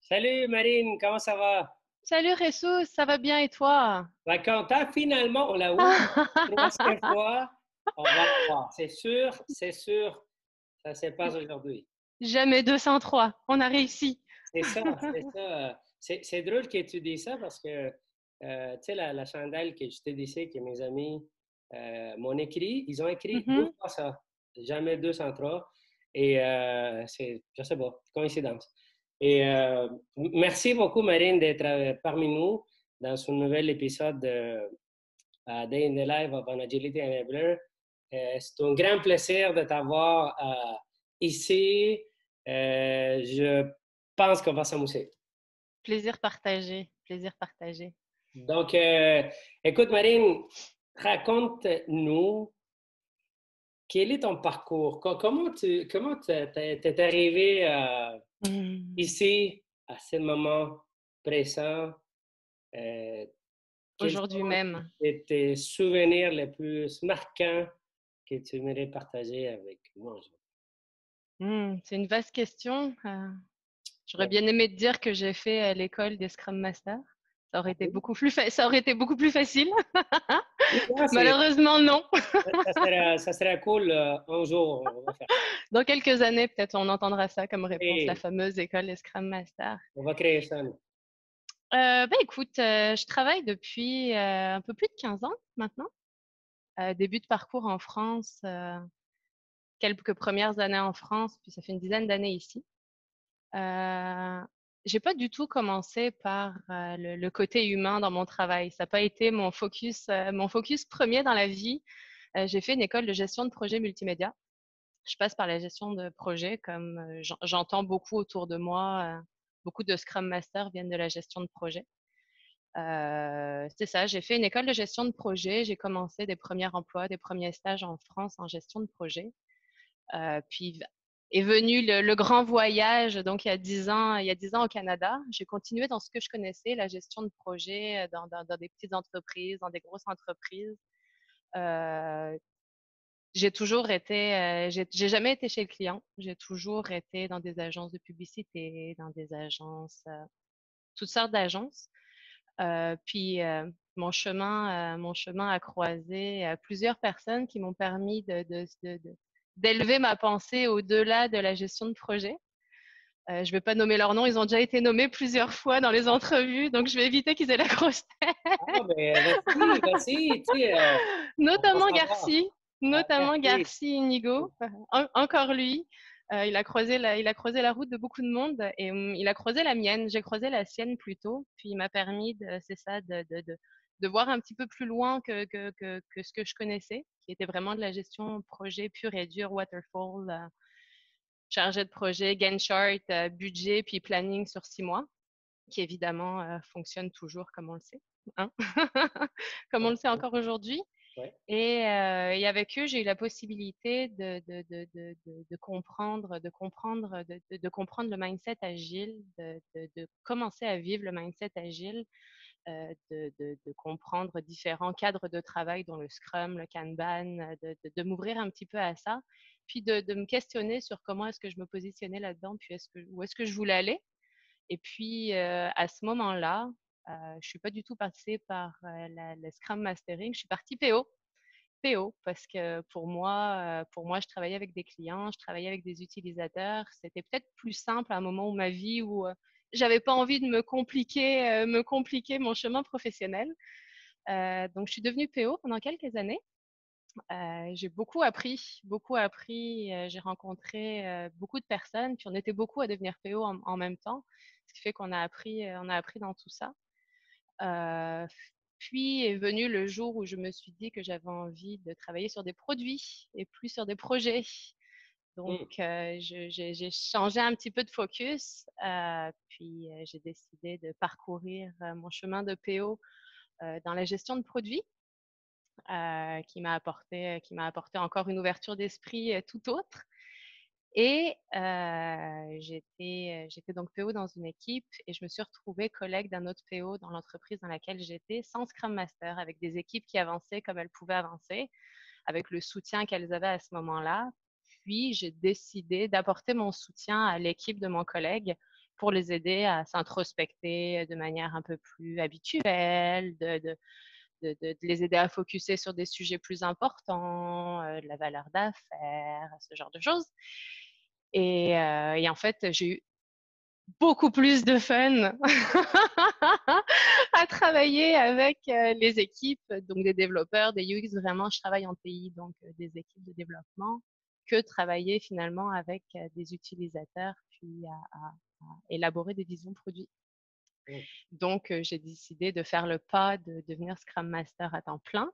Salut Marine, comment ça va? Salut Ressus, ça va bien et toi? Ben, content, finalement, on l'a eu. Troisième fois, on va l'avoir. C'est sûr, ça se passe aujourd'hui. Jamais 203, on a réussi. C'est ça, c'est ça. C'est drôle que tu dis ça parce que, tu sais, la chandelle que je t'ai dit, que mes amis m'ont écrit, ils ont écrit deux Mhm. fois ça, jamais 203. Et c'est, je sais pas, coïncidence. Et merci beaucoup, Marine, d'être parmi nous dans ce nouvel épisode de Day in the Life of an Agility Enabler. C'est un grand plaisir de t'avoir ici. Je pense qu'on va s'amuser. Plaisir partagé, plaisir partagé. Donc, écoute, Marine, raconte-nous quel est ton parcours? Comment t'es arrivé Hmm. ici, à ce moment présent? Euh, Quels Aujourd'hui sont même. tes souvenirs les plus marquants que tu aimerais partager avec moi? C'est une vaste question. J'aurais Ouais. bien aimé te dire que j'ai fait l'école des Scrum Masters. Ah oui? Ça aurait été beaucoup plus facile. Oui, là, Malheureusement, non. ça serait cool un jour, on va faire ça. Dans quelques années, peut-être on entendra ça comme réponse, la Et fameuse école des Scrum Masters. on va créer ça, nous. Écoute, je travaille depuis un peu plus de 15 ans maintenant. Début de parcours en France, quelques premières années en France, puis ça fait une dizaine d'années ici. Euh, j'ai pas du tout commencé par le côté humain dans mon travail. Ça n'a pas été mon focus premier dans la vie. J'ai fait une école de gestion de projet multimédia. Je passe par la gestion de projet, comme j'entends beaucoup autour de moi. Beaucoup de Scrum Masters viennent de la gestion de projet. C'est ça, j'ai fait une école de gestion de projet. J'ai commencé des premiers emplois, des premiers stages en France en gestion de projet. Puis est venu le grand voyage, donc il y a 10 ans au Canada. J'ai continué dans ce que je connaissais, la gestion de projet dans des petites entreprises, dans des grosses entreprises. Euh, j'ai jamais été chez le client. J'ai toujours été dans des agences de publicité, dans des agences, toutes sortes d'agences. Puis mon chemin a croisé plusieurs personnes qui m'ont permis d'élever ma pensée au-delà de la gestion de projet. Je vais pas nommer leurs noms, ils ont déjà été nommés plusieurs fois dans les entrevues, donc je vais éviter qu'ils aient la grosse tête. Ah, ben, vas-y, tu sais, on va Notamment savoir. Garci, Ah, notamment merci. Garci Inigo, encore lui. Il a croisé la route de beaucoup de monde et il a croisé la mienne. J'ai croisé la sienne plutôt. Puis il m'a permis, c'est ça, de voir un petit peu plus loin que ce que je connaissais, qui était vraiment de la gestion projet pur et dur, waterfall, chargé de projet, Gantt chart, budget, puis planning sur 6 mois, qui évidemment fonctionne toujours comme on le sait, hein? Comme on le sait encore aujourd'hui. Ouais. Et avec eux, j'ai eu la possibilité de comprendre le mindset agile, de commencer à vivre le mindset agile, de comprendre différents cadres de travail, dont le Scrum, le Kanban, de m'ouvrir un petit peu à ça, puis de me questionner sur comment est-ce que je me positionnais là-dedans, puis où est-ce que je voulais aller. Et puis, à ce moment-là, je suis pas du tout passée par le Scrum Mastering, je suis partie PO. PO, parce que pour moi, je travaillais avec des clients, je travaillais avec des utilisateurs. C'était peut-être plus simple à un moment de ma vie où j'avais pas envie de me compliquer mon chemin professionnel. Donc, je suis devenue PO pendant quelques années. J'ai beaucoup appris, beaucoup appris. J'ai rencontré beaucoup de personnes, puis on était beaucoup à devenir PO en même temps, ce qui fait on a appris dans tout ça. Euh, Puis est venu le jour où je me suis dit que j'avais envie de travailler sur des produits et plus sur des projets. Donc, Hmm. j'ai changé un petit peu de focus, puis j'ai décidé de parcourir mon chemin de PO dans la gestion de produits, qui m'a apporté encore une ouverture d'esprit tout autre. Et j'étais donc PO dans une équipe et je me suis retrouvée collègue d'un autre PO dans l'entreprise dans laquelle j'étais, sans Scrum Master, avec des équipes qui avançaient comme elles pouvaient avancer, avec le soutien qu'elles avaient à ce moment-là. Puis j'ai décidé d'apporter mon soutien à l'équipe de mon collègue pour les aider à s'introspecter de manière un peu plus habituelle, de les aider à focuser sur des sujets plus importants, de la valeur d'affaires, ce genre de choses. Et en fait, j'ai eu beaucoup plus de fun à travailler avec les équipes, donc des développeurs, des UX. Vraiment, je travaille en TI, donc des équipes de développement, que travailler finalement avec des utilisateurs, puis à élaborer des visions produits. Oh. Donc, j'ai décidé de faire le pas de devenir Scrum Master à temps plein.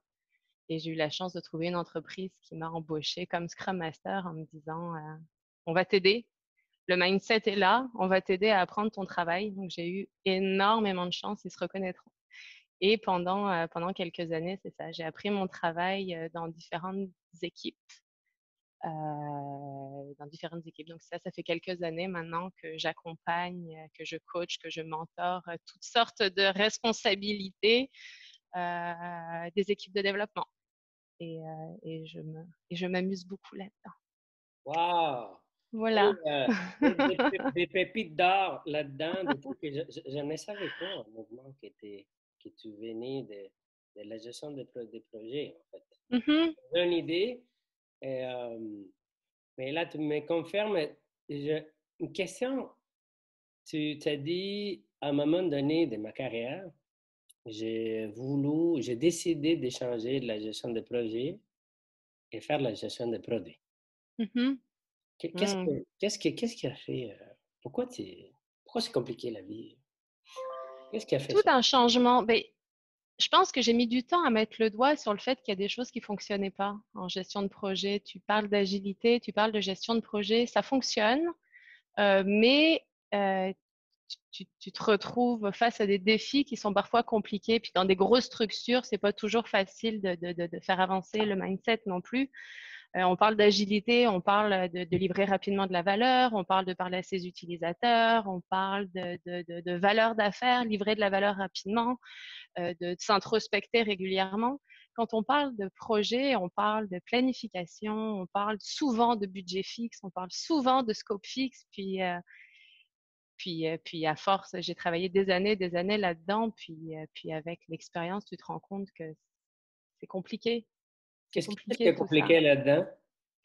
Et j'ai eu la chance de trouver une entreprise qui m'a embauchée comme Scrum Master en me disant on va t'aider. Le mindset est là, on va t'aider à apprendre ton travail. Donc, j'ai eu énormément de chance, ils se reconnaîtront. Et pendant quelques années, c'est ça, j'ai appris mon travail dans différentes équipes. Donc ça fait quelques années maintenant que j'accompagne, que je coach, que je mentor toutes sortes de responsabilités des équipes de développement. Et je m'amuse beaucoup là-dedans. Wow! Et, Voilà. des pépites d'or là-dedans, des trucs que je ne savais pas, un mouvement que tu venais de la gestion des projets, en fait. Mhm. J'ai une idée, et, mais là, tu me confirmes. Une question, tu t'as dit à un moment donné de ma carrière, j'ai décidé d'échanger de la gestion de projet et faire la gestion de produits. Mhm. Mm. Qu'est-ce qui a fait? Pourquoi pourquoi c'est compliqué la vie? Qu'est-ce qui a fait Tout ça? un changement. Ben, je pense que j'ai mis du temps à mettre le doigt sur le fait qu'il y a des choses qui fonctionnaient pas en gestion de projet. Tu parles d'agilité, tu parles de gestion de projet, ça fonctionne, mais tu te retrouves face à des défis qui sont parfois compliqués. Puis dans des grosses structures, c'est pas toujours facile de faire avancer le mindset non plus. On parle d'agilité, on parle de livrer rapidement de la valeur, on parle de parler à ses utilisateurs, on parle de valeur d'affaires, livrer de la valeur rapidement, de s'introspecter régulièrement. Quand on parle de projet, on parle de planification, on parle souvent de budget fixe, on parle souvent de scope fixe, puis à force, j'ai travaillé des années là-dedans, puis avec l'expérience, tu te rends compte que c'est compliqué. C'est Qu'est-ce qui compliqué est tout ça. compliqué là-dedans?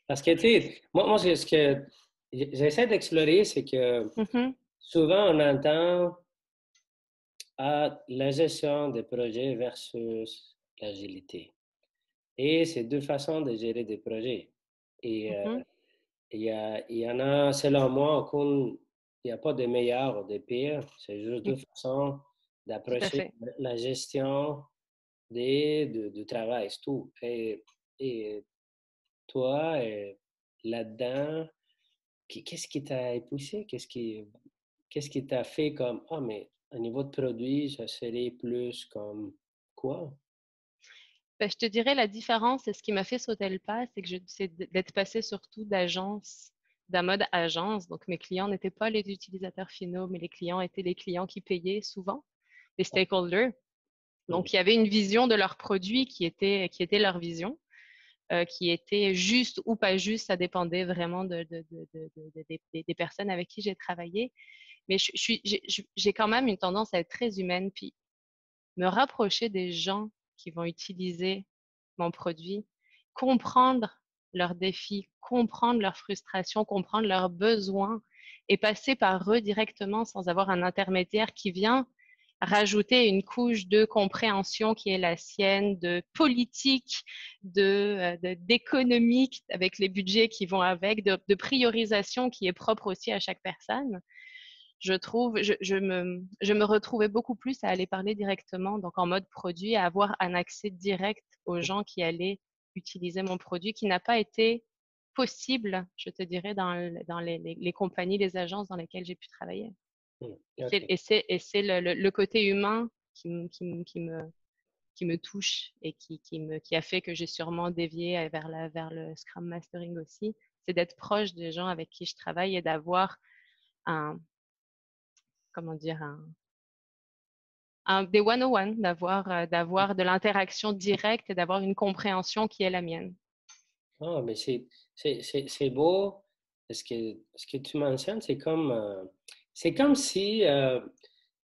Parce que, tu sais, moi c'est ce que j'essaie d'explorer, c'est que Mhm. souvent on entend la gestion des projets versus l'agilité. Et c'est deux façons de gérer des projets. Et Mhm. il y en a, selon moi, il n'y a pas de meilleur ou de pire. C'est juste deux façons Tout à d'approcher fait. la gestion du travail, c'est tout. Et toi, là-dedans, qu'est-ce qui t'a poussé? Qu'est-ce qui t'a fait comme, ah, mais au niveau de produit, ça serait plus comme quoi? Ben, je te dirais la différence et ce qui m'a fait sauter le pas, c'est d'être passé surtout d'agence, d'un mode agence. Donc, mes clients n'étaient pas les utilisateurs finaux, mais les clients étaient les clients qui payaient souvent, les stakeholders. Mhm. Donc, il y avait une vision de leur produit qui était leur vision, qui était juste ou pas juste. Ça dépendait vraiment des personnes avec qui j'ai travaillé. Mais j'ai quand même une tendance à être très humaine, puis me rapprocher des gens qui vont utiliser mon produit, comprendre leurs défis, comprendre leurs frustrations, comprendre leurs besoins et passer par eux directement sans avoir un intermédiaire qui vient rajouter une couche de compréhension qui est la sienne, de politique, d'économique avec les budgets qui vont avec, de priorisation qui est propre aussi à chaque personne. Je me retrouvais beaucoup plus à aller parler directement, donc en mode produit, à avoir un accès direct aux gens qui allaient utiliser mon produit, qui n'a pas été possible, je te dirais, dans les compagnies, les agences dans lesquelles j'ai pu travailler. Mhm. OK. Et c'est le côté humain qui me touche et qui a fait que j'ai sûrement dévié vers le Scrum Mastering aussi. C'est d'être proche des gens avec qui je travaille et d'avoir un, comment dire, des one-on-one, d'avoir de l'interaction directe et d'avoir une compréhension qui est la mienne. Ah, mais c'est beau. Ce que tu mentionnes, c'est comme c'est comme si,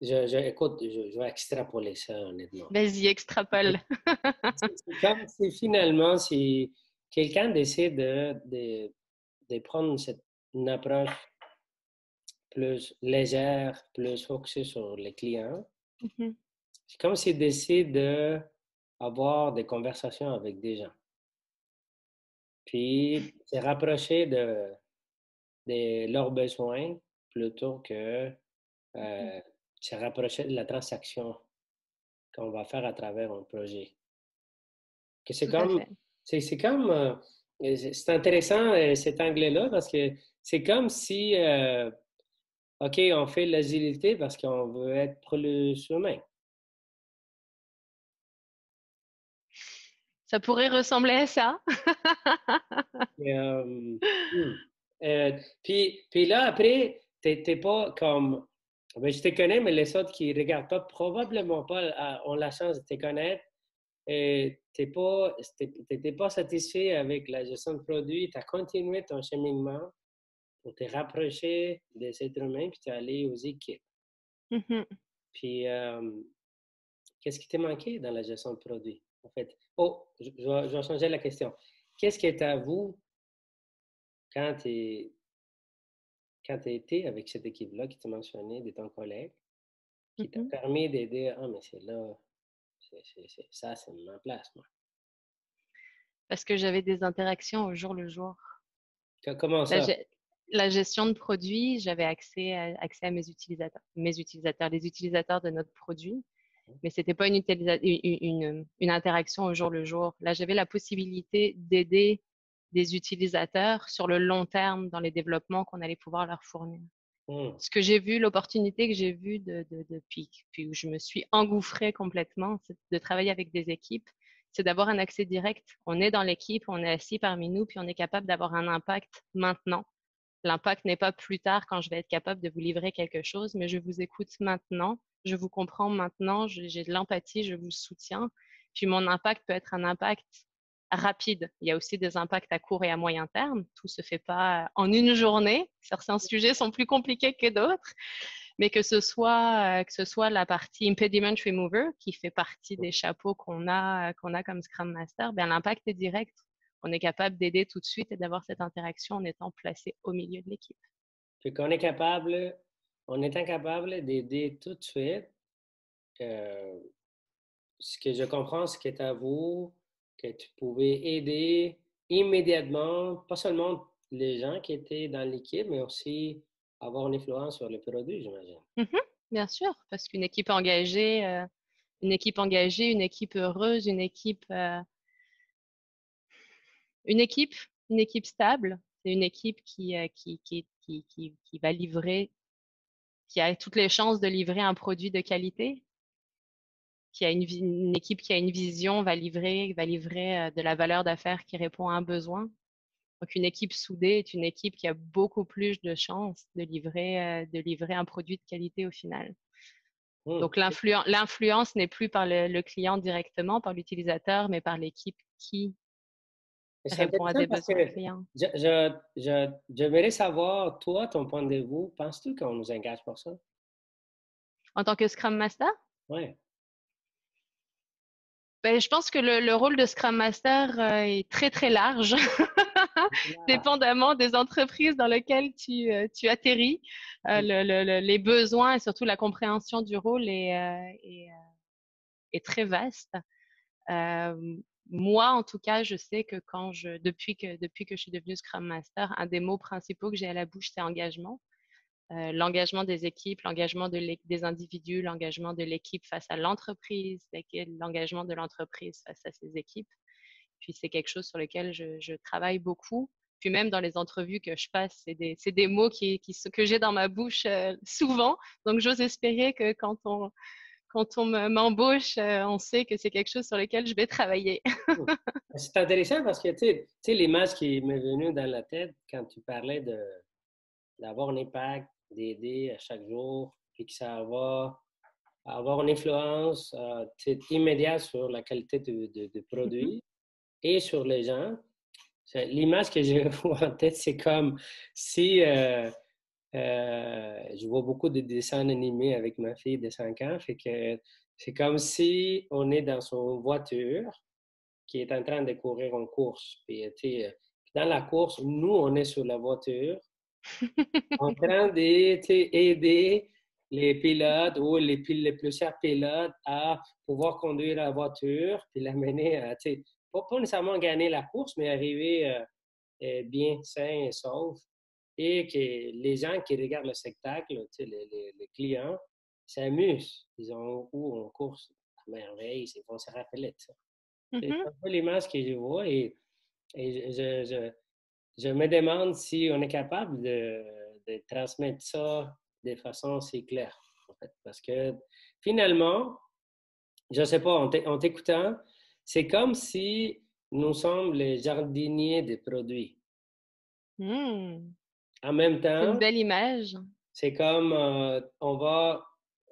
écoute, je vais extrapoler ça honnêtement. Vas-y, extrapole. C'est comme si finalement, si quelqu'un décide de prendre une approche plus légère, plus focusée sur les clients, Mhm, c'est comme s'il décide d'avoir des conversations avec des gens. Puis se rapprocher de leurs besoins plutôt que mhm. se rapprocher de la transaction qu'on va faire à travers un projet. Que Tout à fait. c'est comme, c'est intéressant cet anglais-là parce que c'est comme si, OK, on fait l'agilité parce qu'on veut être plus humain. Ça pourrait ressembler à ça. Et, hmm. Puis là, après, t'es pas comme, ben, je te connais, mais les autres qui regardent pas, probablement pas, ont la chance de te connaître. Et t'étais pas satisfait avec la gestion de produits, tu as continué ton cheminement pour te rapprocher des êtres humains, puis tu es allé aux équipes. Mhm. Puis, qu'est-ce qui t'a manqué dans la gestion de produits, en fait? Oh, je vais changer la question. Qu'est-ce qui est à vous quand tu quand tu été avec cette équipe-là qui t'a mentionné, de ton collègue, qui t'a Mhm. permis d'aider, ah, mais c'est là, ça, c'est ma place, moi. Parce que j'avais des interactions au jour le jour. Comment La, ça? ge- la gestion de produits, j'avais accès à mes utilisateurs, les utilisateurs de notre produit, mais c'était pas une interaction au jour le jour. Là, j'avais la possibilité d'aider des utilisateurs sur le long terme dans les développements qu'on allait pouvoir leur fournir. Hmm. Ce que j'ai vu, l'opportunité que j'ai vue puis où je me suis engouffrée complètement, c'est de travailler avec des équipes, c'est d'avoir un accès direct. On est dans l'équipe, on est assis parmi nous, puis on est capable d'avoir un impact maintenant. L'impact n'est pas plus tard quand je vais être capable de vous livrer quelque chose, mais je vous écoute maintenant, je vous comprends maintenant, j'ai de l'empathie, je vous soutiens. Puis mon impact peut être un impact rapide. Il y a aussi des impacts à court et à moyen terme. Tout se fait pas en une journée. Certains sujets sont plus compliqués que d'autres, mais que ce soit la partie impediment remover qui fait partie des chapeaux qu'on a comme Scrum Master, ben l'impact est direct. On est capable d'aider tout de suite et d'avoir cette interaction en étant placé au milieu de l'équipe. Puis on est incapable d'aider tout de suite. euh, Ce que je comprends, c'est que tu avoues que tu pouvais aider immédiatement, pas seulement les gens qui étaient dans l'équipe, mais aussi avoir une influence sur le produit, j'imagine. Mhm, bien sûr, parce une équipe engagée, une équipe heureuse, une équipe, une équipe stable, c'est une équipe qui va livrer, qui a toutes les chances de livrer un produit de qualité, qui a une équipe qui a une vision, va livrer de la valeur d'affaires qui répond à un besoin. Donc, une équipe soudée est une équipe qui a beaucoup plus de chances de livrer un produit de qualité au final. Hmm. Donc, l'influence n'est plus par le client directement, par l'utilisateur, mais par l'équipe qui Et c'est répond à intéressant des parce que besoins clients. j'aimerais savoir, toi, ton point de vue, penses-tu qu'on nous engage pour ça? En tant que Scrum Master, Oui. ben, je pense que le rôle de Scrum Master est très, très large, dépendamment des entreprises dans lesquelles tu atterris. Les besoins et surtout la compréhension du rôle est très vaste. Euh, Moi, en tout cas, je sais que depuis que je suis devenue Scrum Master, un des mots principaux que j'ai à la bouche, c'est engagement. L'engagement des équipes, l'engagement des individus, l'engagement de l'équipe face à l'entreprise, l'engagement de l'entreprise face à ses équipes. Puis c'est quelque chose sur lequel je travaille beaucoup. Puis même dans les entrevues que je passe, c'est des mots que j'ai dans ma bouche souvent. Donc j'ose espérer que quand on m'embauche, on sait que c'est quelque chose sur lequel je vais travailler. Hmm. C'est intéressant parce que, tu sais, l'image qui m'est venue dans la tête quand tu parlais d'avoir un impact, d'aider à chaque jour, puis que ça va avoir une influence immédiate sur la qualité de Mhm. produit et sur les gens. L'image que j'ai en tête, c'est comme si Je vois beaucoup de dessins animés avec ma fille de 5 ans, fait que c'est comme si on est dans son voiture qui est en train de courir en course. Puis, dans la course, nous, on est sur la voiture en train d'aider les pilotes ou les plusieurs pilotes à pouvoir conduire la voiture puis l'amener à, pas nécessairement gagner la course, mais arriver bien sain et sauf. Et que les gens qui regardent le spectacle, les clients, s'amusent. Ils ont ou en course à merveille, ils vont se rappeler de ça. C'est Mhm. un peu l'image que je vois et je me demande si on est capable de transmettre ça de façon si claire, en fait. Parce que finalement, je ne sais pas, en t'écoutant, c'est comme si nous sommes les jardiniers des produits. Hmm. En même C'est une temps, belle image. c'est comme on va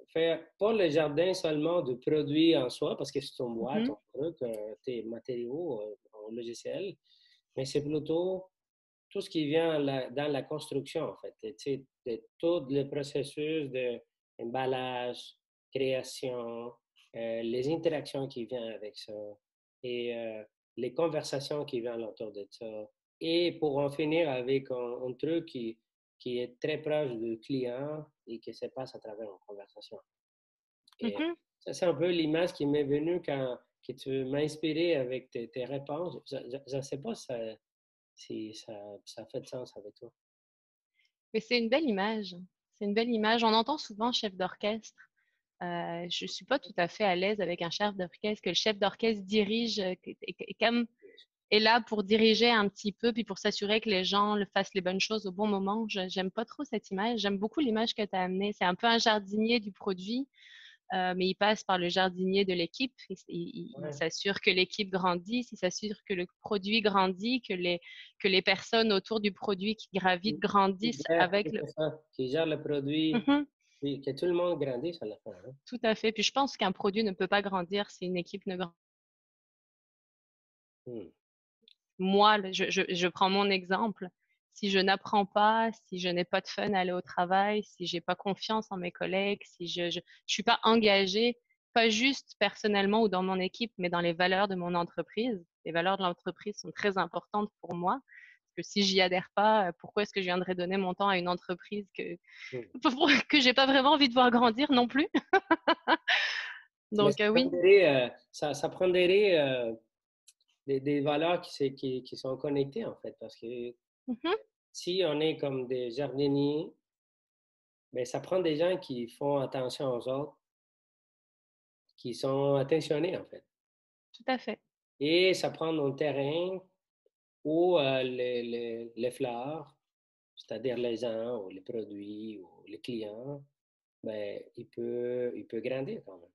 faire pas le jardin seulement de produits en soi, parce que c'est ton boîte, Mhm. ton truc, tes matériaux, ton logiciel, mais c'est plutôt tout ce qui vient dans la construction, en fait. De tout le processus d'emballage, création, les interactions qui viennent avec ça et les conversations qui viennent autour de ça. Et pour en finir avec un truc qui est très proche du client et qui se passe à travers une conversation. Et Mhm. ça, c'est un peu l'image qui m'est venue quand que tu m'as inspiré avec tes réponses. Je ne sais pas si ça fait de sens avec toi. Mais c'est une belle image. C'est une belle image. On entend souvent chef d'orchestre. Je suis pas tout à fait à l'aise avec un chef d'orchestre, que le chef d'orchestre dirige, comme est là pour diriger un petit peu, puis pour s'assurer que les gens le fassent les bonnes choses au bon moment. J'aime pas trop cette image. J'aime beaucoup l'image que tu as amenée. C'est un peu un jardinier du produit, mais il passe par le jardinier de l'équipe. Il Ouais. s'assure que l'équipe grandisse, il s'assure que le produit grandit, que les personnes autour du produit qui gravitent grandissent avec le... Qui gère le produit, Mhm. puis que tout le monde grandisse à la fin. Hein. Tout à fait. Puis je pense qu'un produit ne peut pas grandir si une équipe ne grandit. Hmm. Moi, je prends mon exemple. Si je n'apprends pas, si je n'ai pas de fun à aller au travail, si j'ai pas confiance en mes collègues, si je suis pas engagée, pas juste personnellement ou dans mon équipe, mais dans les valeurs de mon entreprise. Les valeurs de l'entreprise sont très importantes pour moi. Parce que si j'y adhère pas, pourquoi est-ce que je viendrais donner mon temps à une entreprise Hmm. que j'ai pas vraiment envie de voir grandir non plus? Mais Donc oui. ça prendrait des valeurs qui sont connectées, en fait, parce que Mhm. si on est comme des jardiniers, ben, ça prend des gens qui font attention aux autres, qui sont attentionnés, en fait. Tout à fait. Et ça prend un terrain où les fleurs, c'est-à-dire les gens ou les produits ou les clients, ben, il peut grandir quand même.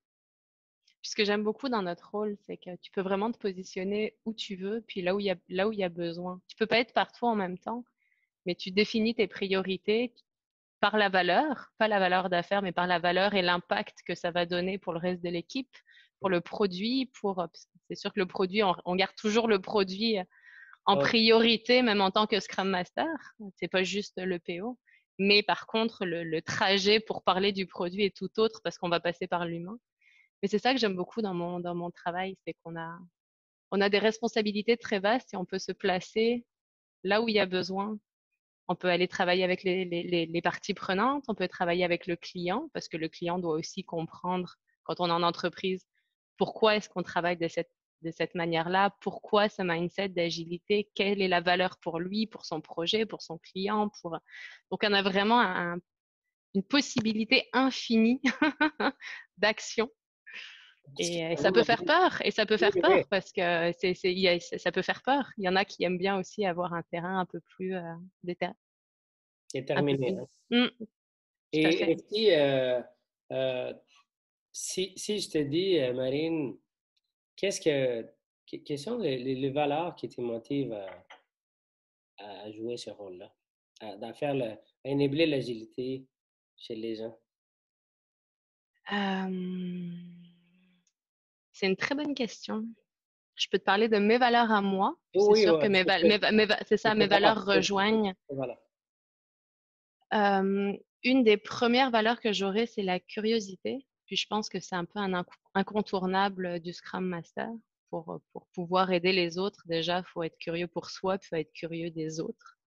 Puis ce que j'aime beaucoup dans notre rôle, c'est que tu peux vraiment te positionner où tu veux, puis là où il y a besoin. Tu peux pas être partout en même temps, mais tu définis tes priorités par la valeur, pas la valeur d'affaires, mais par la valeur et l'impact que ça va donner pour le reste de l'équipe, pour le produit, parce que c'est sûr que le produit, on garde toujours le produit en Donc, priorité, même en tant que Scrum Master. C'est pas juste le PO. Mais par contre, le trajet pour parler du produit est tout autre parce qu'on va passer par l'humain. Mais c'est ça que j'aime beaucoup dans mon travail, c'est on a des responsabilités très vastes et on peut se placer là où il y a besoin. On peut aller travailler avec les parties prenantes, on peut travailler avec le client, parce que le client doit aussi comprendre, quand on est en entreprise, pourquoi est-ce qu'on travaille de cette manière-là, pourquoi ce mindset d'agilité, quelle est la valeur pour lui, pour son projet, pour son client. Donc, on a vraiment une possibilité infinie d'action. Et ça peut faire peur, et ça peut oui, faire oui, peur parce que ça peut faire peur. Il y en a qui aiment bien aussi avoir un terrain un peu plus c'est un peu terminé. plus. Hein. Tout à fait. Et euh, si je te dis, Marine, qu'est-ce quelles sont les valeurs qui te motivent à jouer ce rôle-là, à enabler l'agilité chez les gens? Euh, c'est une très bonne question. Je peux te parler de mes valeurs à moi. Puis c'est Oui, sûr que oui, c'est ça, mes valeurs rejoignent voilà. Une des premières valeurs que j'aurais, c'est la curiosité. Puis je pense que c'est un peu un incontournable du Scrum Master. Pour pouvoir aider les autres, déjà, il faut être curieux pour soi, puis il faut être curieux des autres.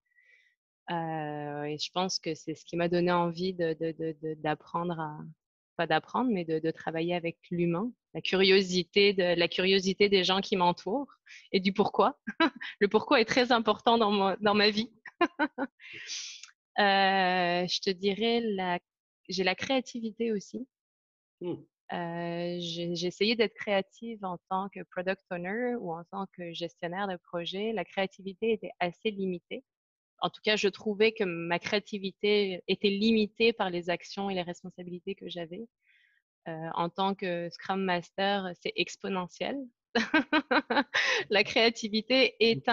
Et je pense que c'est ce qui m'a donné envie d'apprendre à, pas d'apprendre, mais de travailler avec l'humain, la curiosité des gens qui m'entourent et du pourquoi. Le pourquoi est très important dans ma vie. Je te dirais j'ai la créativité aussi. Hmm. J'ai essayé d'être créative en tant que product owner ou en tant que gestionnaire de projet. La créativité était assez limitée. En tout cas, je trouvais que ma créativité était limitée par les actions et les responsabilités que j'avais. En tant que Scrum Master, c'est exponentiel. La créativité est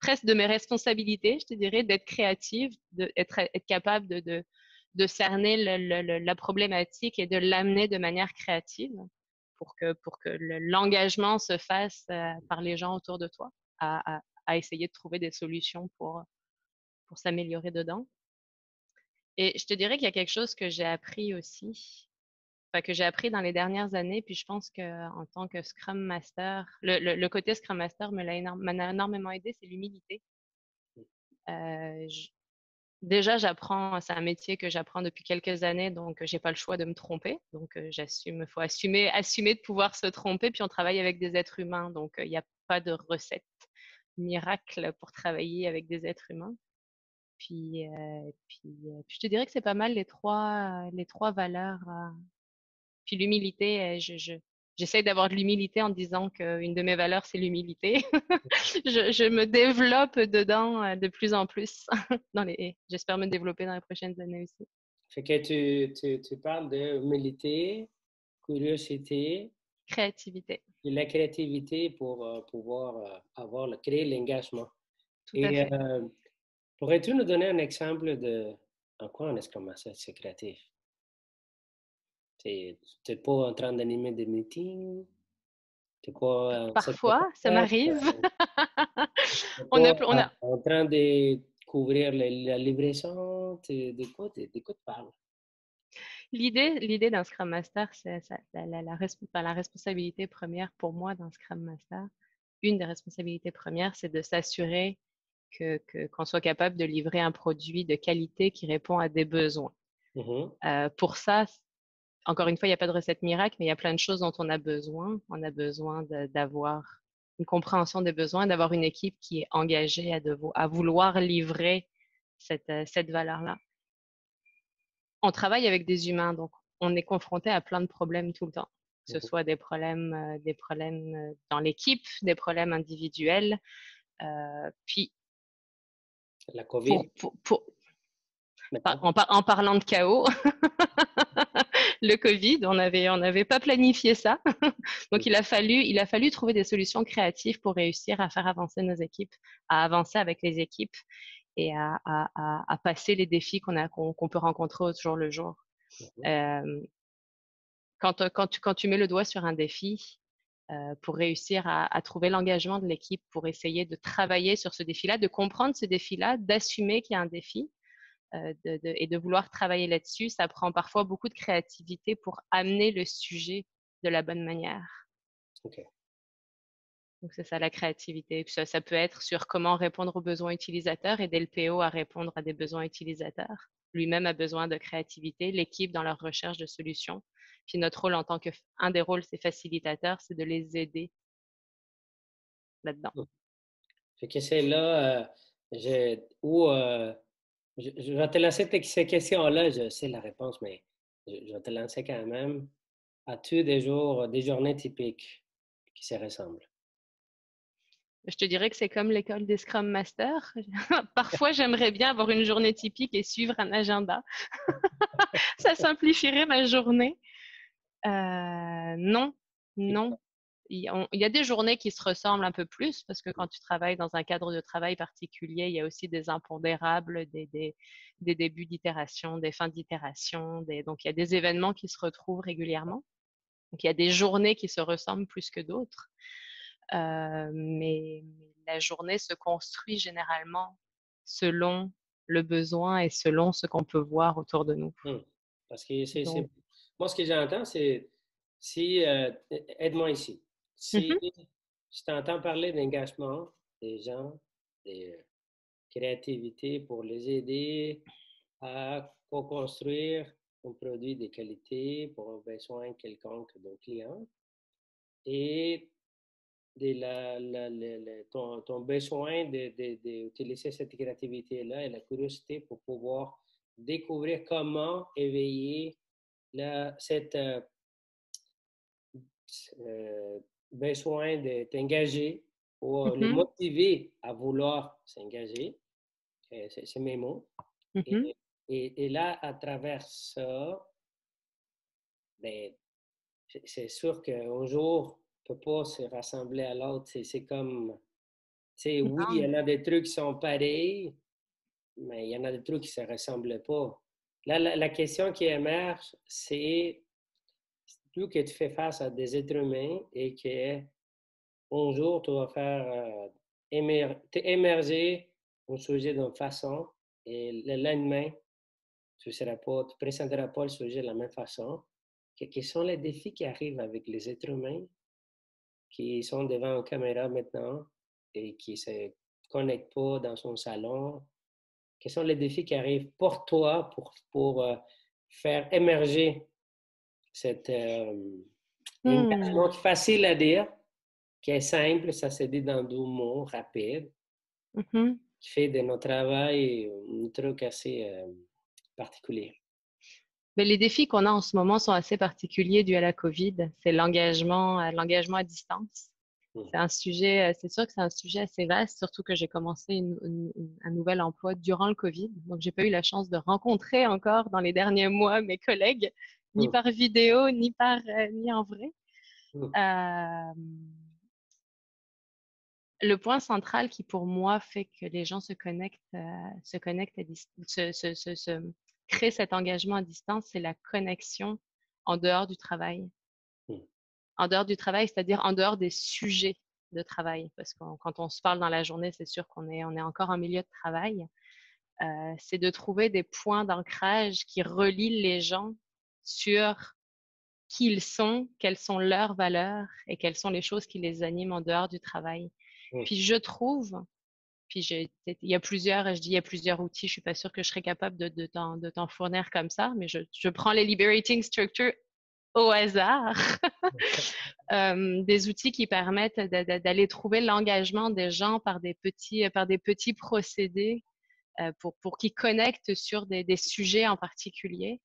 presque de mes responsabilités, je te dirais, d'être créative, être capable de cerner la problématique et de l'amener de manière créative pour que l'engagement se fasse par les gens autour de toi à essayer de trouver des solutions pour s'améliorer dedans. Et je te dirais qu'il y a quelque chose que j'ai appris aussi, enfin, que j'ai appris dans les dernières années, puis je pense que en tant que Scrum Master, le côté Scrum Master m'a énormément aidé, c'est l'humilité. Euh, je- Déjà, c'est un métier que j'apprends depuis quelques années, donc j'ai pas le choix de me tromper. Donc j'assume, faut assumer de pouvoir se tromper. Puis on travaille avec des êtres humains, donc il n'y a pas de recette miracle pour travailler avec des êtres humains. Puis je te dirais que c'est pas mal les trois valeurs. Puis l'humilité, j'essaie d'avoir de l'humilité en disant qu'une de mes valeurs, c'est l'humilité. Je me développe dedans de plus en plus. J'espère me développer dans les prochaines années aussi. Fait que tu parles de humilité, curiosité Créativité, et la créativité pour pouvoir créer l'engagement. tout à Et fait. pourrais-tu nous donner un exemple de en quoi on est commencé à être créatif? Tu n'es pas en train d'animer des meetings, tu n'es pas en Parfois, ça secrétaire, m'arrive. tu n'es On a, pas on a, en train de couvrir la livraison, de quoi tu parles? l'idée d'un Scrum Master, c'est la responsabilité première pour moi d'un Scrum Master. Une des responsabilités premières, c'est de s'assurer qu'on soit capable de livrer un produit de qualité qui répond à des besoins. Mhm. Pour ça, encore une fois, il n'y a pas de recette miracle, mais il y a plein de choses dont on a besoin. On a besoin d'avoir une compréhension des besoins, d'avoir une équipe qui est engagée à vouloir livrer cette valeur-là. On travaille avec des humains, donc on est confronté à plein de problèmes tout le temps, que ce Mhm. soit des problèmes dans l'équipe, des problèmes individuels. Puis, La COVID, pour, mettons. en parlant de chaos, le Covid, on n'avait pas planifié ça. Donc, il a fallu trouver des solutions créatives pour réussir à faire avancer nos équipes, à avancer avec les équipes et à passer les défis qu'on peut rencontrer au jour le jour. Mhm. Euh, quand tu mets le doigt sur un défi, pour réussir à trouver l'engagement de l'équipe, pour essayer de travailler sur ce défi-là, de comprendre ce défi-là, d'assumer qu'il y a un défi et de vouloir travailler là-dessus, ça prend parfois beaucoup de créativité pour amener le sujet de la bonne manière. OK. Donc, c'est ça la créativité. Puis ça peut être sur comment répondre aux besoins utilisateurs, aider le PO à répondre à des besoins utilisateurs. Lui-même a besoin de créativité, l'équipe dans leur recherche de solutions. Puis notre rôle en tant que, un des rôles, c'est facilitateur, c'est de les aider là-dedans. Mm. Fait que c'est là où je vais te lancer ces questions-là, je sais la réponse, mais je vais te lancer quand même. As-tu des jours, des journées typiques qui se ressemblent? Je te dirais que c'est comme l'école des Scrum Masters. Parfois, j'aimerais bien avoir une journée typique et suivre un agenda. Ça simplifierait ma journée. Non, non. Il y a des journées qui se ressemblent un peu plus parce que quand tu travailles dans un cadre de travail particulier, il y a aussi des impondérables, des débuts d'itération, des fins d'itération. Donc, il y a des événements qui se retrouvent régulièrement. Donc, il y a des journées qui se ressemblent plus que d'autres. Mais la journée se construit généralement selon le besoin et selon ce qu'on peut voir autour de nous. Parce que Donc, moi, ce que j'entends, c'est si, aide-moi ici. Si je t'entends parler d'engagement des gens, de créativité pour les aider à co-construire un produit de qualité pour un besoin quelconque d'un client et ton besoin d'utiliser cette créativité-là et la curiosité pour pouvoir découvrir comment éveiller cette euh, besoin de t'engager ou le motiver à vouloir s'engager. C'est mes mots. Et, et là, à travers ça, ben, c'est sûr qu'un jour, on ne peut pas se rassembler à l'autre. C'est comme, tu sais, oui, il y non. en a des trucs qui sont pareils, mais il y en a des trucs qui ne se ressemblent pas. Là, la question qui émerge, c'est plus que tu fais face à des êtres humains et que un jour, tu vas faire émerger un sujet d'une façon et le lendemain, tu ne présenteras pas le sujet de la même façon. Quels sont les défis qui arrivent avec les êtres humains qui sont devant une caméra maintenant et qui ne se connectent pas dans son salon? Quels sont les défis qui arrivent pour toi pour faire émerger cette engagement qui est facile à dire, qui est simple, ça se dit dans 2 mots, rapide, qui fait de notre travail un truc assez particulier. Mais les défis qu'on a en ce moment sont assez particuliers dus à la COVID. C'est l'engagement à distance. C'est un sujet, c'est sûr que c'est un sujet assez vaste, surtout que j'ai commencé un nouvel emploi durant le COVID. Donc, j'ai pas eu la chance de rencontrer encore dans les derniers mois mes collègues, ni par vidéo, ni en vrai. Le point central qui, pour moi, fait que les gens créent cet engagement à distance, c'est la connexion en dehors du travail. En dehors du travail, c'est-à-dire en dehors des sujets de travail. Parce que quand on se parle dans la journée, c'est sûr qu'on est encore en milieu de travail. C'est de trouver des points d'ancrage qui relient les gens sur qui ils sont, quelles sont leurs valeurs et quelles sont les choses qui les animent en dehors du travail. Puis je trouve, il y a plusieurs outils, je suis pas sûre que je serais capable de t'en fournir comme ça, mais je prends les liberating structures au hasard. Des outils qui permettent d'aller trouver l'engagement des gens par des petits procédés pour qu'ils connectent sur des sujets en particulier.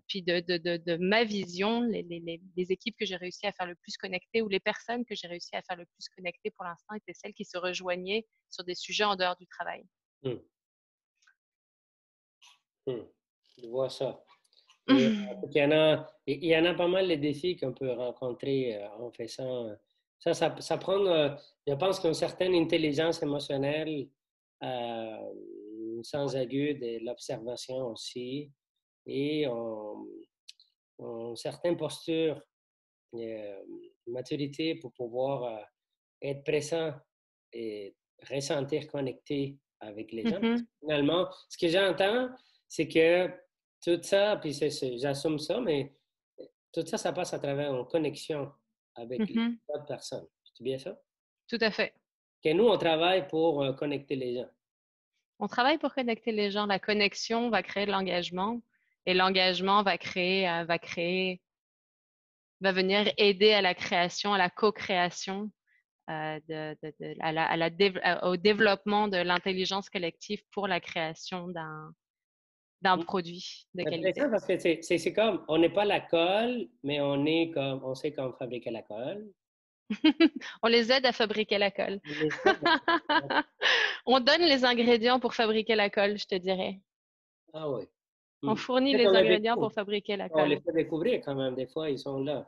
Puis de ma vision, les équipes que j'ai réussi à faire le plus connecter ou les personnes que j'ai réussi à faire le plus connecter pour l'instant étaient celles qui se rejoignaient sur des sujets en dehors du travail. Je vois ça. Et, il y en a pas mal de défis qu'on peut rencontrer en faisant. Ça prend, je pense qu'une certaine intelligence émotionnelle, un sens aigu de l'observation aussi, et une certaine posture, maturité pour pouvoir être présent et ressentir connecté avec les gens. Finalement, ce que j'entends, c'est que tout ça, puis j'assume ça, mais tout ça, ça passe à travers une connexion avec d'autres personnes. C'est bien ça? Tout à fait. Que nous, on travaille pour connecter les gens. On travaille pour connecter les gens. La connexion va créer de l'engagement et l'engagement va venir aider à la création, à la co-création, au développement de l'intelligence collective pour la création d'un produit de C'est qualité. intéressant parce que c'est comme, on n'est pas la colle, mais on sait comment fabriquer la colle. On les aide à fabriquer la colle. On donne les ingrédients pour fabriquer la colle, je te dirais. Ah oui. On fournit les ingrédients pour fabriquer la On les colle. fait découvrir quand même, des fois, ils sont là.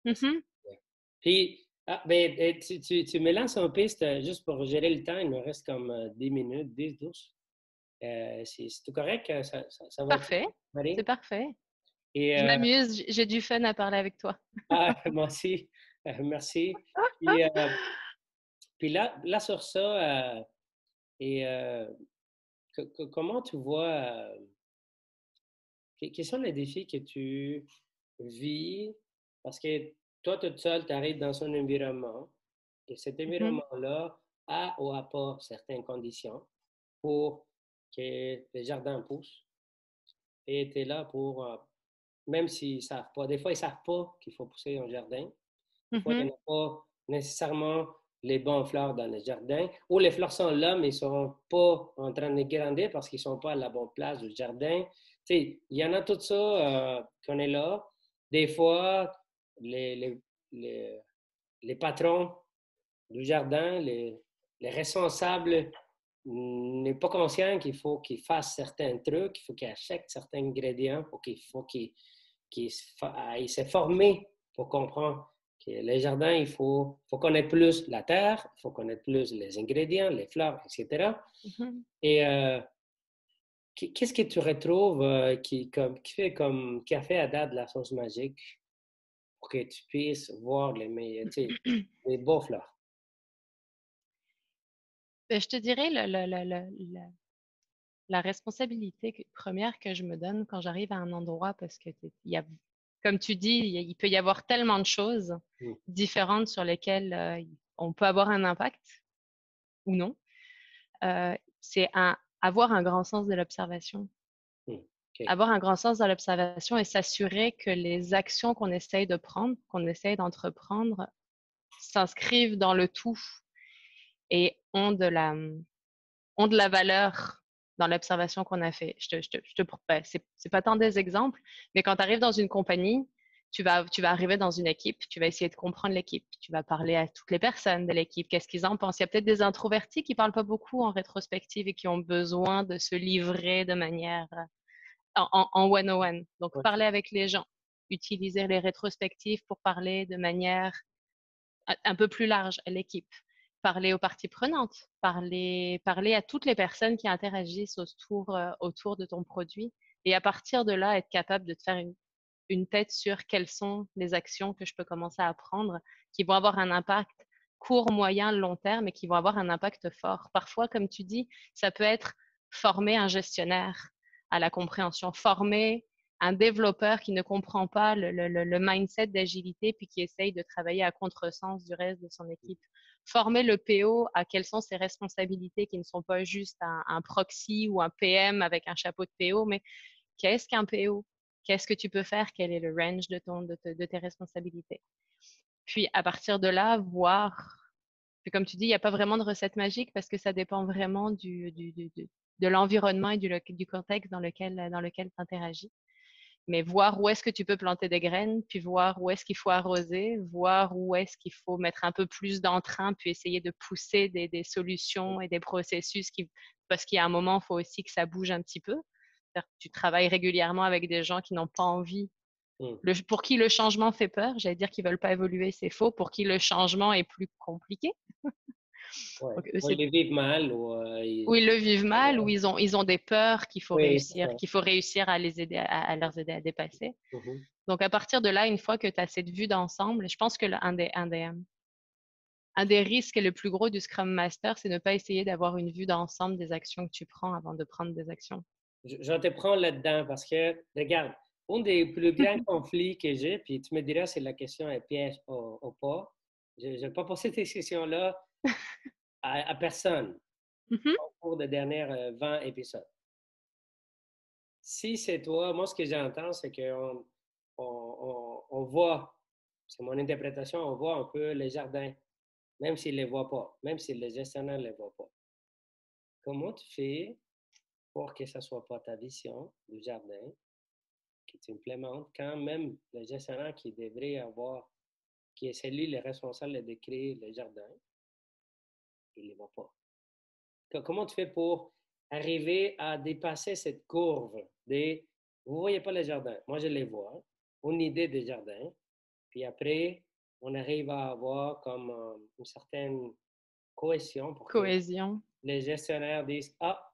Puis, tu me lances une piste juste pour gérer le temps. Il me reste comme 10 minutes, 10, 12. C'est tout correct? Ça va? Parfait. C'est parfait. Et, Je m'amuse, j'ai du fun à parler avec toi. moi aussi. Merci. Puis là sur ça, et comment tu vois, quels sont les défis que tu vis? Parce que toi, toute seule, tu arrives dans un environnement et cet Mhm, environnement-là a ou a pas certaines conditions pour que les jardins poussent. Et tu es là pour, même s'ils ne savent pas, des fois, ils ne savent pas qu'il faut pousser un jardin. Des fois, il n'y mhm. en a pas nécessairement les bonnes fleurs dans le jardin, ou les fleurs sont là, mais ils ne sont pas en train de grandir parce qu'ils ne sont pas à la bonne place du jardin. Tu sais, il y en a tout ça qu'on est là. Des fois, les, les, les, les patrons du jardin, les responsables n'est pas conscient qu'il faut qu'ils fassent certains trucs, il faut qu'ils achètent certains ingrédients, il faut qu'ils s'est formé pour comprendre que les jardins, faut connaître plus la terre, il faut connaître plus les ingrédients, les fleurs, etc. Mhm. Et qu'est-ce que tu retrouves qui a fait à date de la sauce magique pour que tu puisses voir les beaux fleurs? Ben, je te dirais la responsabilité première que je me donne quand j'arrive à un endroit, parce que comme tu dis, il peut y avoir tellement de choses Mm, différentes sur lesquelles on peut avoir un impact ou non. C'est avoir un grand sens de l'observation. mm, OK. Avoir un grand sens de l'observation et s'assurer que les actions qu'on essaye de prendre, qu'on essaye d'entreprendre, s'inscrivent dans le tout et ont de la valeur dans l'observation qu'on a fait. Ben, c'est pas tant des exemples, mais quand tu arrives dans une compagnie, tu vas arriver dans une équipe, tu vas essayer de comprendre l'équipe, tu vas parler à toutes les personnes de l'équipe, qu'est-ce qu'ils en pensent. Il y a peut-être des introvertis qui parlent pas beaucoup en rétrospective et qui ont besoin de se livrer de manière en one-on-one. Donc, Ouais. parler avec les gens, utiliser les rétrospectives pour parler de manière un peu plus large à l'équipe, parler aux parties prenantes, parler à toutes les personnes qui interagissent autour de ton produit et à partir de là, être capable de te faire une tête sur quelles sont les actions que je peux commencer à prendre qui vont avoir un impact court, moyen, long terme et qui vont avoir un impact fort. Parfois, comme tu dis, ça peut être former un gestionnaire à la compréhension, former un développeur qui ne comprend pas le mindset d'agilité puis qui essaye de travailler à contresens du reste de son équipe. Former le PO à quelles sont ses responsabilités qui ne sont pas juste un proxy ou un PM avec un chapeau de PO, mais qu'est-ce qu'un PO? Qu'est-ce que tu peux faire? Quel est le range de tes responsabilités? Puis à partir de là, voir. Puis comme tu dis, il n'y a pas vraiment de recette magique parce que ça dépend vraiment de l'environnement et du contexte dans lequel tu interagis. Mais voir où est-ce que tu peux planter des graines, puis voir où est-ce qu'il faut arroser, voir où est-ce qu'il faut mettre un peu plus d'entrain, puis essayer de pousser des solutions et des processus parce qu'il y a un moment, il faut aussi que ça bouge un petit peu. Tu travailles régulièrement avec des gens qui n'ont pas envie, Mm. pour qui le changement fait peur, j'allais dire qu'ils veulent pas évoluer, c'est faux, pour qui le changement est plus compliqué. Ouais. Donc, Ou ils les vivent mal, ou où ils le vivent mal, où ils ont des peurs oui, c'est ça. qu'il faut réussir à les aider, à leur aider à dépasser. Mhm. Donc, à partir de là, une fois que tu as cette vue d'ensemble, je pense que un des risques le plus gros du Scrum Master, c'est ne pas essayer d'avoir une vue d'ensemble des actions que tu prends avant de prendre des actions. Je te prends là-dedans parce que, regarde, un des plus grands conflits que j'ai, puis tu me diras si la question est piège ou pas, je n'ai pas posé cette question-là à personne Mhm, au cours des dernières 20 épisodes. Si c'est toi, moi, ce que j'entends, c'est qu'on voit, c'est mon interprétation, on voit un peu les jardins, même s'ils ne les voient pas, même si les gestionnaires ne les voient pas. Comment tu fais pour que ce ne soit pas ta vision du jardin que tu implémentes quand même le gestionnaire qui devrait avoir, qui est celui le responsable de créer le jardin, il ne les voit pas. Comment tu fais pour arriver à dépasser cette courbe de vous ne voyez pas les jardins, moi je les vois, une idée des jardins, puis après on arrive à avoir comme une certaine cohésion pour que cohésion. les gestionnaires disent ah,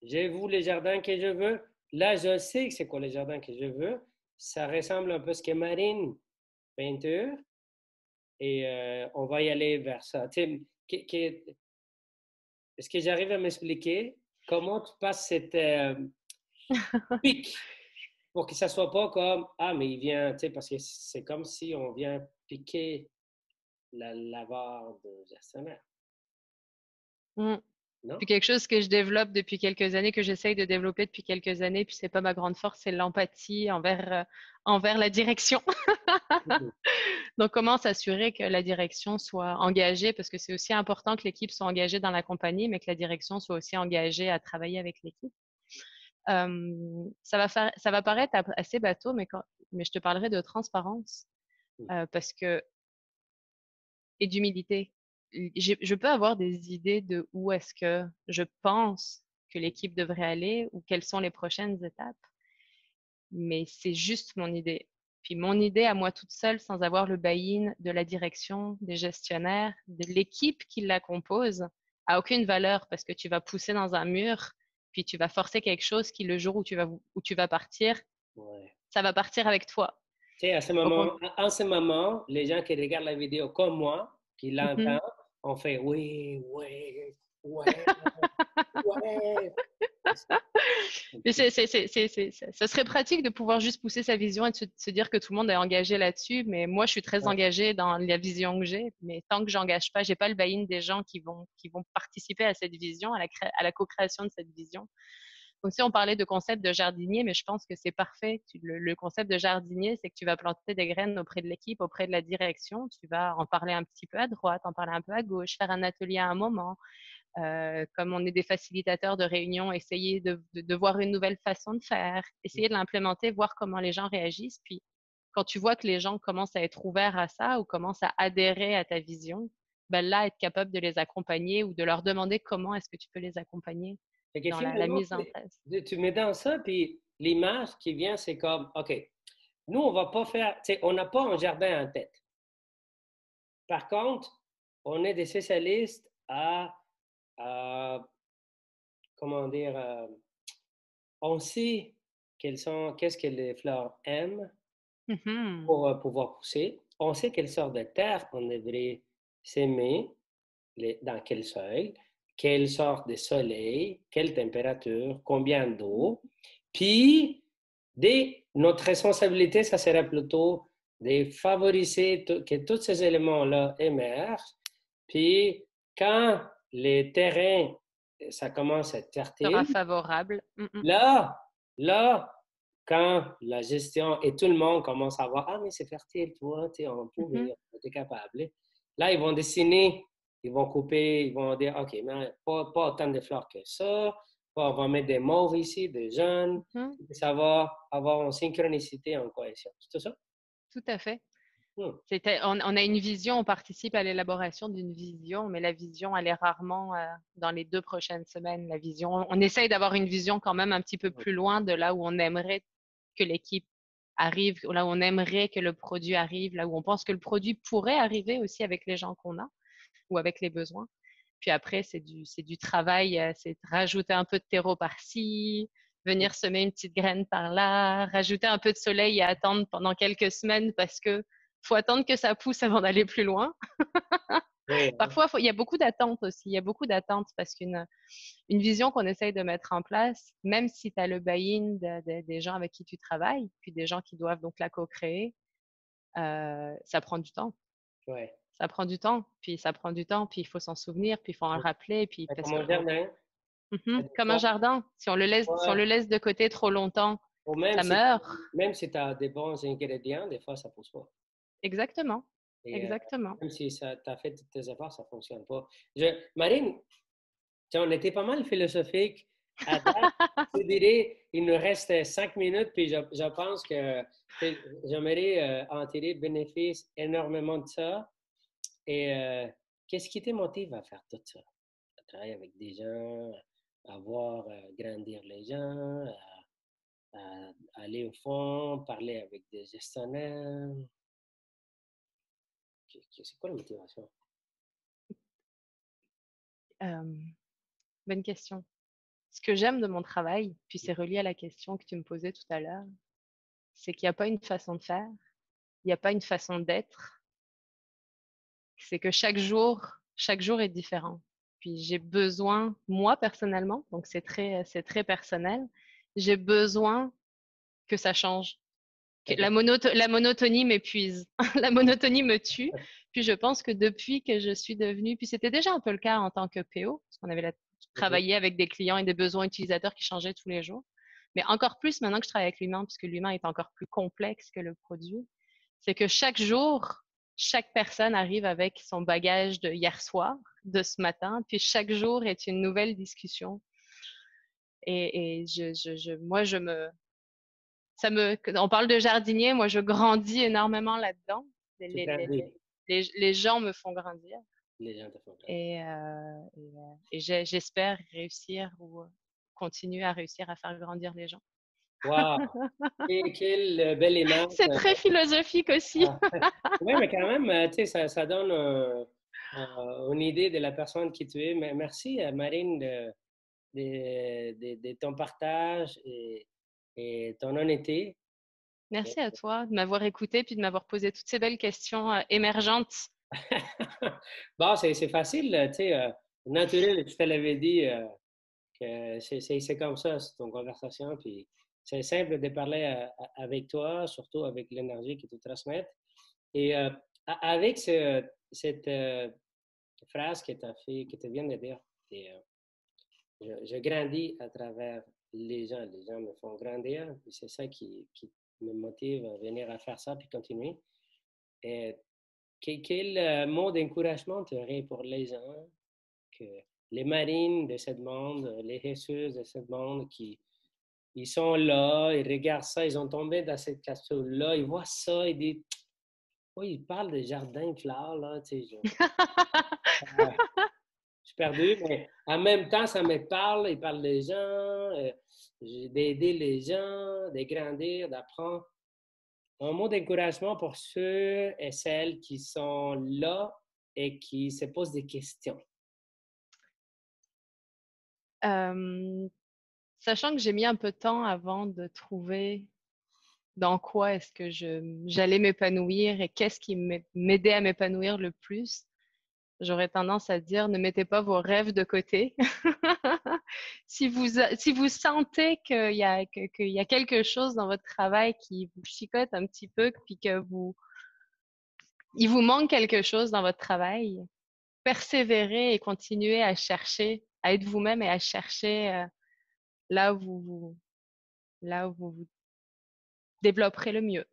j'ai vu les jardins que je veux, là je sais que c'est quoi les jardins que je veux, ça ressemble un peu à ce que Marine peinture et on va y aller vers ça. Tu sais, est-ce que j'arrive à m'expliquer? comment tu passes cette pic pour que ça soit pas comme, ah, mais il vient, tu sais, parce que c'est comme si on vient piquer la barre de gestionnaire, Mm. non? Puis quelque chose que je développe depuis quelques années, que j'essaye de développer depuis quelques années, puis c'est pas ma grande force, c'est l'empathie envers la direction. Mhm. Donc, comment s'assurer que la direction soit engagée, parce que c'est aussi important que l'équipe soit engagée dans la compagnie, mais que la direction soit aussi engagée à travailler avec l'équipe. Ça va paraître assez bateau, mais je te parlerai de transparence, parce que et d'humilité. Je peux avoir des idées de où est-ce que je pense que l'équipe devrait aller ou quelles sont les prochaines étapes, mais c'est juste mon idée. Puis mon idée à moi toute seule, sans avoir le buy-in de la direction, des gestionnaires, de l'équipe qui la compose, a aucune valeur parce que tu vas pousser dans un mur, puis tu vas forcer quelque chose qui, le jour où tu vas partir, Ouais. ça va partir avec toi. Tu sais, Donc, en ce moment, les gens qui regardent la vidéo comme moi, qui Mhm. l'entendent, on fait oui, oui, ouais, ouais. Mais ça serait pratique de pouvoir juste pousser sa vision et de se dire que tout le monde est engagé là-dessus. Mais moi, je suis très Ouais. engagée dans la vision que j'ai. Mais tant que j'engage pas, j'ai pas le buy-in des gens qui vont participer à cette vision, à la co-création de cette vision. Donc, si on parlait de concept de jardinier, mais je pense que c'est parfait. Le concept de jardinier, c'est que tu vas planter des graines auprès de l'équipe, auprès de la direction. Tu vas en parler un petit peu à droite, en parler un peu à gauche, faire un atelier à un moment. Comme on est des facilitateurs de réunions, essayer de voir une nouvelle façon de faire, essayer de l'implémenter, voir comment les gens réagissent. Puis, quand tu vois que les gens commencent à être ouverts à ça ou commencent à adhérer à ta vision, ben là, être capable de les accompagner ou de leur demander comment est-ce que tu peux les accompagner Fait que dans la finalement, mise en place. tu mets dans ça, puis l'image qui vient, c'est comme, OK, nous, on va pas faire, tu sais, on n'a pas un jardin en tête. Par contre, on est des spécialistes à comment dire, on sait qu'est-ce que les fleurs aiment Mhm. pour pouvoir pousser. On sait quelle sorte de terre on devrait s'aimer, dans quel seuil, quelle sorte de soleil, quelle température, combien d'eau. Puis, notre responsabilité, ça serait plutôt de favoriser que tous ces éléments-là émergent. Puis, quand les terrains, ça commence à être Sera fertile, favorable. là, là, quand la gestion et tout le monde commence à voir, ah, mais c'est fertile, toi, tu sais, on Mhm. pouvait, on était capable. Là, ils vont dessiner, ils vont couper, ils vont dire, OK, mais pas autant de fleurs que ça. On va mettre des mauves ici, des jaunes. Mhm. Ça va avoir une synchronicité, en cohésion. C'est tout ça? Tout à fait. Hmm. On a une vision, on participe à l'élaboration d'une vision, mais la vision, elle est rarement dans les 2 prochaines semaines. La vision, on essaye d'avoir une vision quand même un petit peu plus loin de là où on aimerait que l'équipe arrive, là où on aimerait que le produit arrive, là où on pense que le produit pourrait arriver aussi avec les gens qu'on a ou avec les besoins. Puis après, c'est du travail, c'est de rajouter un peu de terreau par-ci, venir semer une petite graine par-là, rajouter un peu de soleil et attendre pendant quelques semaines parce que faut attendre que ça pousse avant d'aller plus loin. Oui, hein. Parfois, il y a beaucoup d'attentes aussi. Il y a beaucoup d'attentes parce une vision qu'on essaye de mettre en place, même si tu as le buy-in des gens avec qui tu travailles, puis des gens qui doivent donc la co-créer, ça prend du temps. Ouais. Ça prend du temps, puis ça prend du temps, puis il faut s'en souvenir, puis il faut en rappeler, puis Fait parce comme que un jardin, des comme un fois, jardin, si on ouais. le laisse de côté trop longtemps, Ou ça meurt. même si tu as des bons ingrédients, des fois, ça ne pousse pas. Exactement, Et exactement. même si tu as fait tous tes efforts, ça ne fonctionne pas. Marine, on était pas mal philosophique à date. Je dirais, il nous reste 5 minutes, puis je pense que j'aimerais en tirer bénéfice énormément de ça. Et qu'est-ce qui te motive à faire tout ça? À travailler avec des gens, à voir grandir les gens, à aller au fond, parler avec des gestionnaires. C'est quoi la motivation? Euh, Bonne question. Ce que j'aime de mon travail, puis c'est relié à la question que tu me posais tout à l'heure, c'est qu'il n'y a pas une façon de faire, il n'y a pas une façon d'être, c'est que chaque jour est différent. Puis j'ai besoin, moi personnellement, donc c'est très personnel, j'ai besoin que ça change. La monotonie m'épuise. La monotonie me tue. Puis je pense que depuis que je suis devenue, puis c'était déjà un peu le cas en tant que PO, parce qu'on avait travaillé avec des clients et des besoins utilisateurs qui changeaient tous les jours. Mais encore plus maintenant que je travaille avec l'humain, puisque l'humain est encore plus complexe que le produit, c'est que chaque jour, chaque personne arrive avec son bagage de hier soir, de ce matin, puis chaque jour est une nouvelle discussion. Et moi, on parle de jardinier, moi, je grandis énormément là-dedans. Les, Tu les, les, grandis. les gens me font grandir Les gens te font grandir. et j'espère réussir ou continuer à réussir à faire grandir les gens. Wow! Quelle belle image. C'est très philosophique aussi. Oui, mais quand même, tu sais, ça donne une idée de la personne qui tu es. Mais merci, Marine, de ton partage et ton honnêteté. Merci à toi de m'avoir écouté puis de m'avoir posé toutes ces belles questions émergentes. Bon, c'est facile, tu sais, naturel, je te l'avais dit que c'est comme ça, c'est ton conversation, puis c'est simple de parler avec toi, surtout avec l'énergie que tu transmets. Et avec cette phrase que tu viens de dire, et, je grandis à travers les gens me font grandir, et c'est ça qui me motive à venir à faire ça, puis continuer. Et, quel mot d'encouragement tu aurais pour les gens, que les marines de ce monde, les Jesus de ce monde ils sont là, ils regardent ça, ils ont tombé dans cette capsule-là, ils voient ça, ils disent, oui, ils parlent de jardin de fleurs, là, tu sais, je suis perdu, mais en même temps, ça me parle, ils parlent des gens, d'aider les gens, de grandir, d'apprendre. Un mot d'encouragement pour ceux et celles qui sont là et qui se posent des questions. Sachant que j'ai mis un peu de temps avant de trouver dans quoi est-ce que j'allais m'épanouir et qu'est-ce qui m'aidait à m'épanouir le plus, j'aurais tendance à dire ne mettez pas vos rêves de côté. Si vous sentez qu'il y a quelque chose dans votre travail qui vous chicote un petit peu, puis il vous manque quelque chose dans votre travail, persévérez et continuez à chercher, à être vous-même et à chercher là où vous développerez le mieux.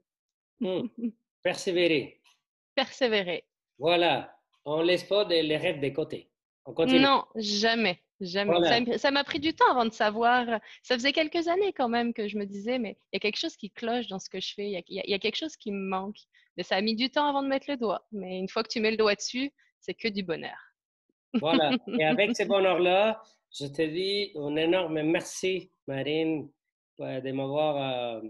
Persévérer. Persévérez. Voilà. On ne laisse pas les rêves de côté. On continue. Non, jamais, jamais. Voilà. Ça m'a pris du temps avant de savoir. Ça faisait quelques années quand même que je me disais, mais il y a quelque chose qui cloche dans ce que je fais. Il y a quelque chose qui me manque. Mais ça a mis du temps avant de mettre le doigt. Mais une fois que tu mets le doigt dessus, c'est que du bonheur. Voilà. Et avec ce bonheur-là, je te dis un énorme merci, Marine, de m'avoir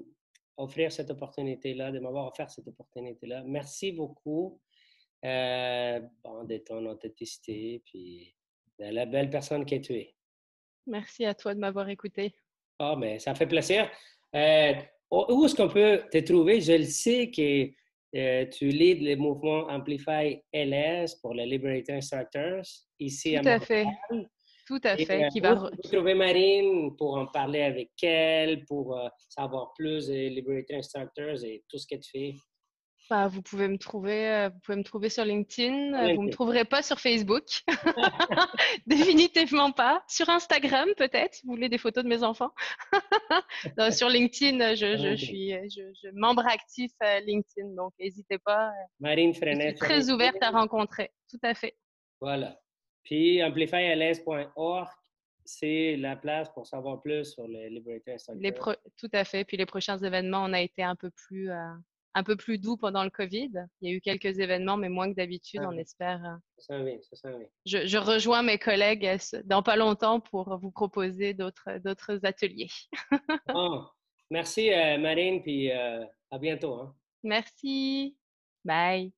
offert cette opportunité-là, de m'avoir offert cette opportunité-là. Merci beaucoup de ton authenticité puis de la belle personne que tu es. Merci à toi de m'avoir écouté. Ah, mais ça fait plaisir. Où est-ce qu'on peut te trouver? Je le sais que tu leads le mouvement Amplify LS pour les Liberator Instructors ici Tout à à fait. Montréal. Tout à Et fait. où est-ce qu'on peut trouver Marine pour en parler avec elle, pour savoir plus des Liberator Instructors et tout ce que tu fais? Bah, vous pouvez me trouver sur LinkedIn. Vous me trouverez pas sur Facebook. Définitivement pas. Sur Instagram, peut-être, si vous voulez des photos de mes enfants. Non, sur LinkedIn, je suis membre actif à LinkedIn, donc n'hésitez pas. Marine Je suis Frenette sur très ouverte à LinkedIn. rencontrer. Tout à fait. Voilà. Puis amplifyls.org, c'est la place pour savoir plus sur les Liberator Instructors. Tout à fait. Puis les prochains événements, on a été un peu plus doux pendant le COVID. Il y a eu quelques événements, mais moins que d'habitude, on espère. Ça s'en vient, ça s'en vient. Je rejoins mes collègues dans pas longtemps pour vous proposer d'autres ateliers. Bon, merci Marine, puis à bientôt. Hein. Merci. Bye.